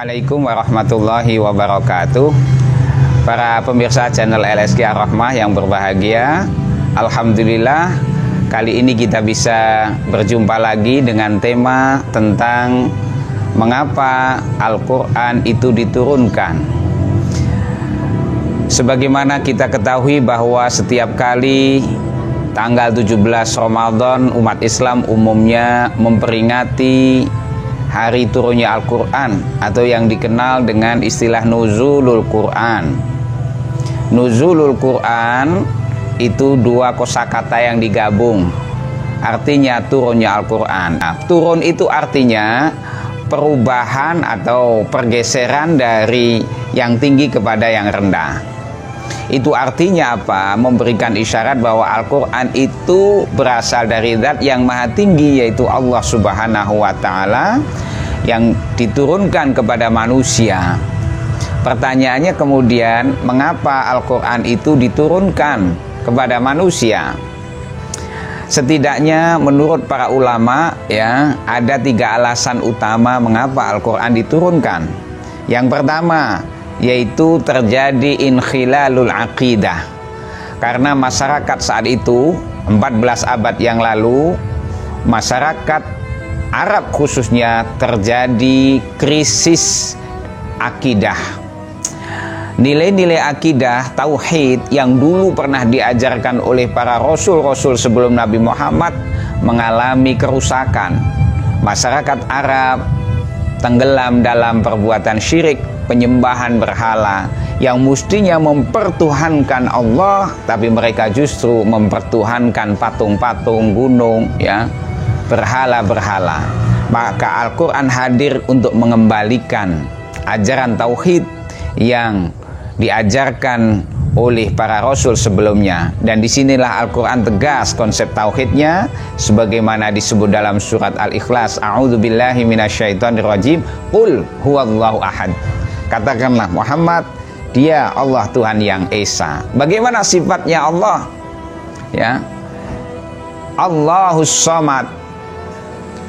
Assalamualaikum warahmatullahi wabarakatuh. Para pemirsa channel LSG Ar-Rahmah yang berbahagia, alhamdulillah kali ini kita bisa berjumpa lagi dengan tema tentang mengapa Al-Quran itu diturunkan. Sebagaimana kita ketahui bahwa setiap kali tanggal 17 Ramadan umat Islam umumnya memperingati hari turunnya Al-Quran atau yang dikenal dengan istilah Nuzulul Quran. Nuzulul Quran itu dua kosakata yang digabung, artinya turunnya Al-Quran. Nah, turun itu artinya perubahan atau pergeseran dari yang tinggi kepada yang rendah. Itu artinya apa? Memberikan isyarat bahwa Al-Quran itu berasal dari zat yang maha tinggi, yaitu Allah Subhanahu wa ta'ala, yang diturunkan kepada manusia. Pertanyaannya kemudian, mengapa Al-Quran itu diturunkan kepada manusia? Setidaknya menurut para ulama ya, ada 3 alasan utama mengapa Al-Quran diturunkan. Yang pertama, yaitu terjadi inkhilalul aqidah. Karena masyarakat saat itu 14 abad yang lalu, masyarakat Arab khususnya terjadi krisis akidah. Nilai-nilai akidah tauhid yang dulu pernah diajarkan oleh para rasul-rasul sebelum Nabi Muhammad mengalami kerusakan. Masyarakat Arab tenggelam dalam perbuatan syirik, penyembahan berhala yang mestinya mempertuhankan Allah, tapi mereka justru mempertuhankan patung-patung, gunung, ya, berhala-berhala. Maka Al-Quran hadir untuk mengembalikan ajaran tauhid yang diajarkan oleh para rasul sebelumnya. Dan disinilah Al-Quran tegas konsep tauhidnya, sebagaimana disebut dalam surat Al-Ikhlas, a'udzubillahi minasyaitonirrajim, qul huwallahu ahad. Katakanlah Muhammad, dia Allah Tuhan yang Esa. Bagaimana sifatnya Allah? Ya, Allahus Samad.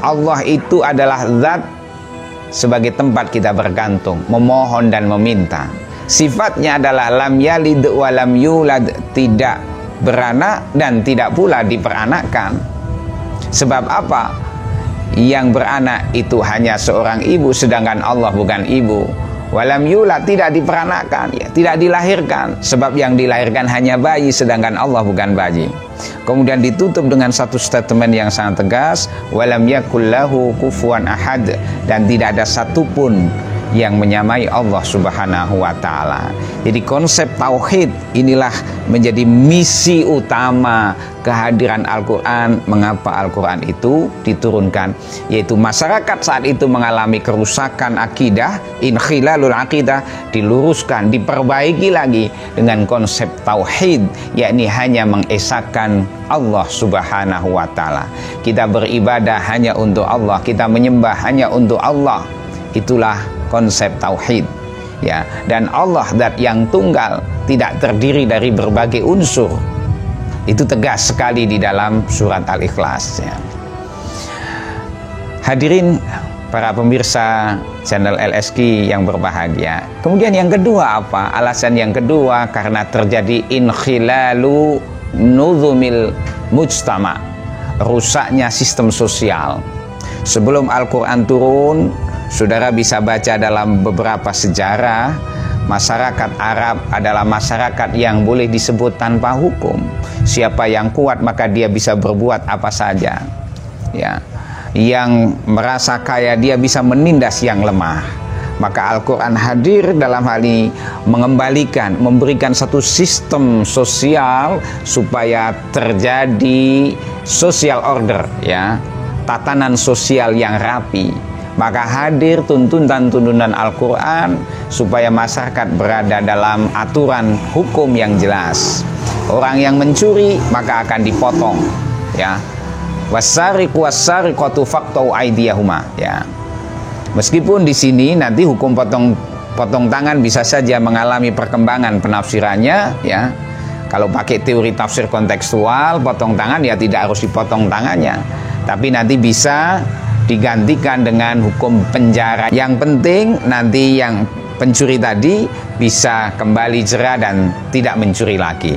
Allah itu adalah zat sebagai tempat kita bergantung, memohon dan meminta. Sifatnya adalah lam yalid wa lam yulad, tidak beranak dan tidak pula diperanakkan. Sebab apa? Yang beranak itu hanya seorang ibu, sedangkan Allah bukan ibu. Walam yulad, tidak diperanakkan, ya, tidak dilahirkan. Sebab yang dilahirkan hanya bayi, sedangkan Allah bukan bayi. Kemudian ditutup dengan satu statement yang sangat tegas, walam yakullahu kufuwan ahad, dan tidak ada satupun yang menyamai Allah Subhanahu wa ta'ala. Jadi konsep tauhid inilah menjadi misi utama kehadiran Al-Quran. Mengapa Al-Quran itu diturunkan? Yaitu masyarakat saat itu mengalami kerusakan akidah, inkhilalul akidah, diluruskan, diperbaiki lagi dengan konsep tauhid, yakni hanya mengesahkan Allah Subhanahu wa ta'ala. Kita beribadah hanya untuk Allah, kita menyembah hanya untuk Allah. Itulah konsep tauhid, ya. Dan Allah zat yang tunggal, tidak terdiri dari berbagai unsur. Itu tegas sekali di dalam surat Al-Ikhlas, ya. Hadirin para pemirsa channel LSG yang berbahagia. Kemudian yang kedua apa? Alasan yang kedua karena terjadi inkhilalu nuzumil mujtama, rusaknya sistem sosial. Sebelum Al-Quran turun, saudara bisa baca dalam beberapa sejarah, masyarakat Arab adalah masyarakat yang boleh disebut tanpa hukum. Siapa yang kuat maka dia bisa berbuat apa saja, ya. Yang merasa kaya dia bisa menindas yang lemah. Maka Al-Quran hadir dalam hal ini mengembalikan, memberikan satu sistem sosial supaya terjadi social order, ya, tatanan sosial yang rapi. Maka hadir tuntunan-tuntunan Al-Quran supaya masyarakat berada dalam aturan hukum yang jelas. Orang yang mencuri maka akan dipotong, ya. Wasariqu wasariqatu faqta'u aydiyahuma, ya. Meskipun di sini nanti hukum potong tangan bisa saja mengalami perkembangan penafsirannya, ya. Kalau pakai teori tafsir kontekstual, potong tangan ya tidak harus dipotong tangannya, tapi nanti bisa digantikan dengan hukum penjara. Yang penting nanti yang pencuri tadi bisa kembali jera dan tidak mencuri lagi.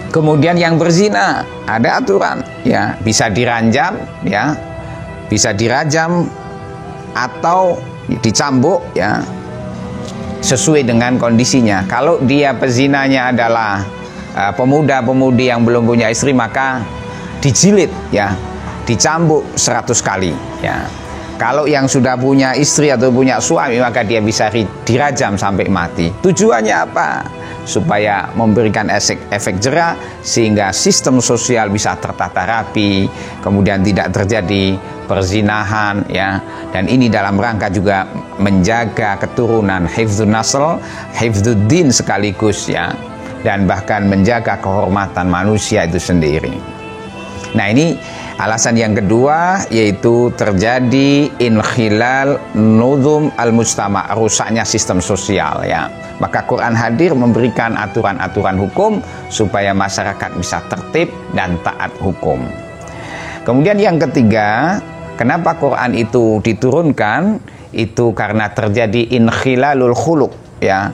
Kemudian yang berzina ada aturan, ya, bisa diranjam, ya, bisa dirajam atau dicambuk, ya, sesuai dengan kondisinya. Kalau dia pezinanya adalah pemuda-pemudi yang belum punya istri, maka dijilid, ya, dicambuk 100 kali, ya. Kalau yang sudah punya istri atau punya suami, maka dia bisa dirajam sampai mati. Tujuannya apa? Supaya memberikan efek jera sehingga sistem sosial bisa tertata rapi, kemudian tidak terjadi perzinahan, ya. Dan ini dalam rangka juga menjaga keturunan, hifdzun nasl, hifdzuddin sekaligus, ya. Dan bahkan menjaga kehormatan manusia itu sendiri. Nah, ini alasan yang kedua, yaitu terjadi inkhilal nuzum al-mujtama, rusaknya sistem sosial, ya. Maka Quran hadir memberikan aturan-aturan hukum supaya masyarakat bisa tertib dan taat hukum. Kemudian yang ketiga, kenapa Quran itu diturunkan? Itu karena terjadi inkhilalul khuluq, ya,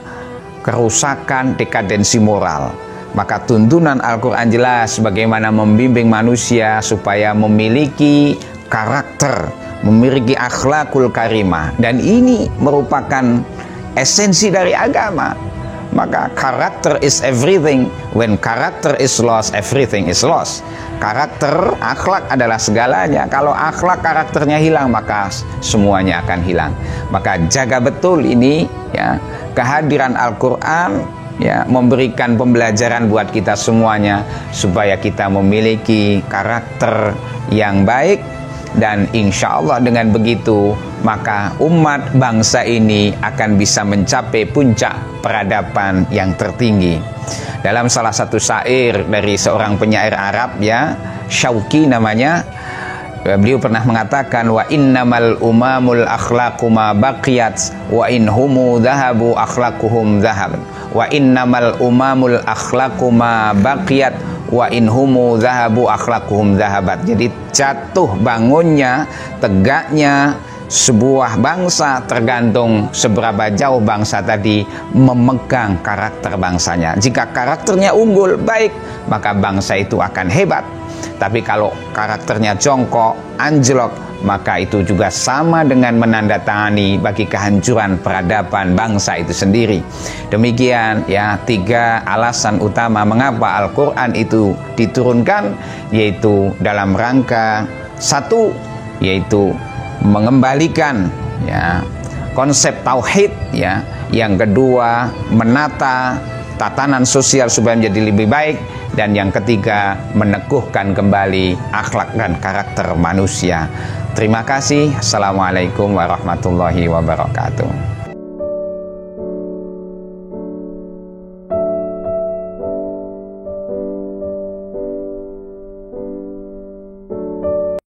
kerusakan, dekadensi moral. Maka tuntunan Al-Quran jelas bagaimana membimbing manusia supaya memiliki karakter, memiliki akhlakul karimah. Dan ini merupakan esensi dari agama. Maka karakter is everything. When character is lost, everything is lost. Karakter, akhlak adalah segalanya. Kalau akhlak karakternya hilang, maka semuanya akan hilang. Maka jaga betul ini, ya, kehadiran Al-Quran, ya, memberikan pembelajaran buat kita semuanya supaya kita memiliki karakter yang baik, dan insya Allah dengan begitu maka umat bangsa ini akan bisa mencapai puncak peradaban yang tertinggi. Dalam salah satu syair dari seorang penyair Arab, ya, Syauqi namanya, beliau pernah mengatakan, wa innamal umamul akhlaqu ma baqiyat wa in humu dhahabu akhlaquhum dhahab. Wa innamal umamul akhlaqu ma baqiyat wa in humu dhahabu akhlaquhum dhahabat. Jadi jatuh bangunnya, tegaknya sebuah bangsa tergantung seberapa jauh bangsa tadi memegang karakter bangsanya. Jika karakternya unggul, baik, maka bangsa itu akan hebat. Tapi kalau karakternya jongkok, anjlok, maka itu juga sama dengan menandatangani bagi kehancuran peradaban bangsa itu sendiri. Demikian, ya, 3 alasan utama mengapa Al-Quran itu diturunkan, yaitu dalam rangka 1, yaitu mengembalikan, ya, konsep tauhid, ya. Yang kedua, menata tatanan sosial supaya menjadi lebih baik. Dan yang ketiga, meneguhkan kembali akhlak dan karakter manusia. Terima kasih. Assalamualaikum warahmatullahi wabarakatuh.